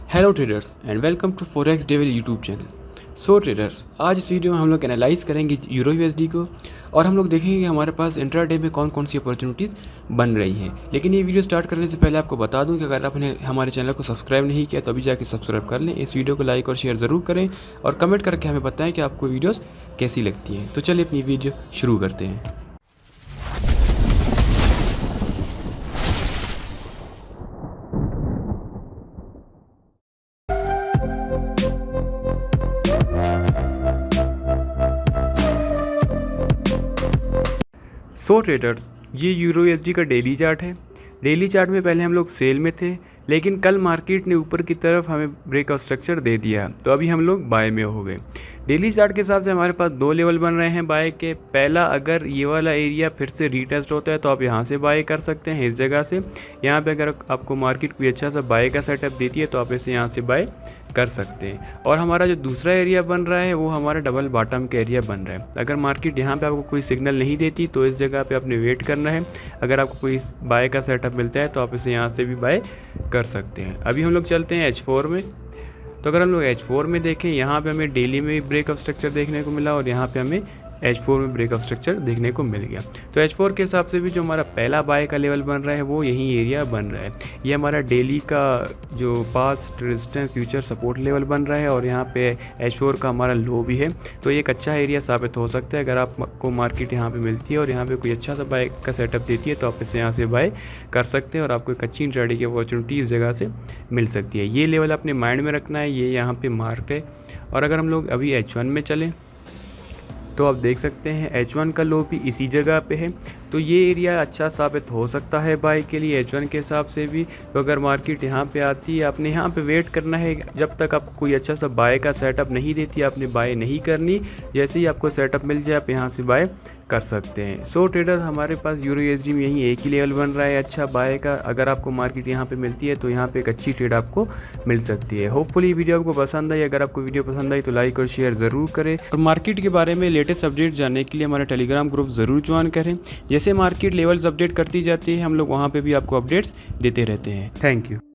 Hello traders and welcome to Forex Devil YouTube channel. So traders, आज इस video में हम लोग एनालाइज करेंगे यूरो यूएसडी को और हम लोग देखेंगे कि हमारे पास इंट्राडे में कौन कौन सी अपॉर्चुनिटीज़ बन रही हैं। लेकिन ये वीडियो स्टार्ट करने से पहले आपको बता दूं कि अगर आपने हमारे चैनल को सब्सक्राइब नहीं किया तो अभी जाके सब्सक्राइब कर लें। इस वीडियो को लाइक और शेयर ज़रूर करें और कमेंट करके हमें बताएं कि आपको वीडियोज़ कैसी लगती हैं। तो चलिए अपनी वीडियो शुरू करते हैं। सो ट्रेडर्स, ये यूरो यूएसडी का डेली चार्ट है। डेली चार्ट में पहले हम लोग सेल में थे, लेकिन कल मार्केट ने ऊपर की तरफ हमें ब्रेकआउट स्ट्रक्चर दे दिया, तो अभी हम लोग बाय में हो गए। डेली चार्ट के हिसाब से हमारे पास दो लेवल बन रहे हैं बाय के। पहला, अगर ये वाला एरिया फिर से रीटेस्ट होता है तो आप यहाँ से बाय कर सकते हैं, इस जगह से। यहाँ पे अगर आपको मार्केट कोई अच्छा सा बाय का सेटअप देती है तो आप इसे यहाँ से बाय कर सकते हैं। और हमारा जो दूसरा एरिया बन रहा है वो हमारा डबल बॉटम का एरिया बन रहा है। अगर मार्केट यहाँ पे आपको कोई सिग्नल नहीं देती तो इस जगह पे आपने वेट करना है। अगर आपको कोई बाय का सेटअप मिलता है तो आप इसे यहाँ से भी बाय कर सकते हैं। अभी हम लोग चलते हैं H4 में। तो अगर हम लोग H4 में देखें, यहाँ पे हमें डेली में ब्रेकअप स्ट्रक्चर देखने को मिला और यहाँ पे हमें H4 में ब्रेकअप स्ट्रक्चर देखने को मिल गया। तो H4 के हिसाब से भी जो हमारा पहला बाय का लेवल बन रहा है वो यही एरिया बन रहा है। ये हमारा डेली का जो past resistance future support level बन रहा है और यहाँ पे H4 का हमारा लो भी है। तो ये एक अच्छा एरिया साबित हो सकता है। अगर आपको मार्केट यहाँ पे मिलती है और यहाँ पे कोई अच्छा सा बाय का सेटअप देती है तो आप इसे यहाँ से बाय कर सकते हैं और आपको एक अच्छी ट्रेडिंग की अपॉर्चुनिटी इस जगह से मिल सकती है। ये लेवल अपने माइंड में रखना है, ये यहाँ पे मार्क है। और अगर हम लोग अभी H1 में चलें तो आप देख सकते हैं H1 का लो भी इसी जगह पे है। तो ये एरिया अच्छा साबित हो सकता है बाय के लिए H1 के हिसाब से भी। तो अगर मार्केट यहाँ पे आती है, आपने यहाँ पे वेट करना है जब तक आपको कोई अच्छा सा बाय का सेटअप नहीं देती, आपने बाय नहीं करनी। जैसे ही आपको सेटअप मिल जाए आप यहाँ से बाय कर सकते हैं। सो ट्रेडर, हमारे पास यूरो यूएसडी में यहीं एक ही लेवल बन रहा है अच्छा बाय का। अगर आपको मार्केट यहाँ पे मिलती है तो यहाँ पे एक अच्छी ट्रेड आपको मिल सकती है। होपफुली वीडियो आपको पसंद आई। अगर आपको वीडियो पसंद आई तो लाइक और शेयर ज़रूर करें और मार्केट के बारे में लेटेस्ट अपडेट जानने के लिए हमारा टेलीग्राम ग्रुप ज़रूर ज्वाइन करें। जैसे मार्केट लेवल्स अपडेट करती जाती है हम लोग वहाँ पे भी आपको अपडेट्स देते रहते हैं। Thank you.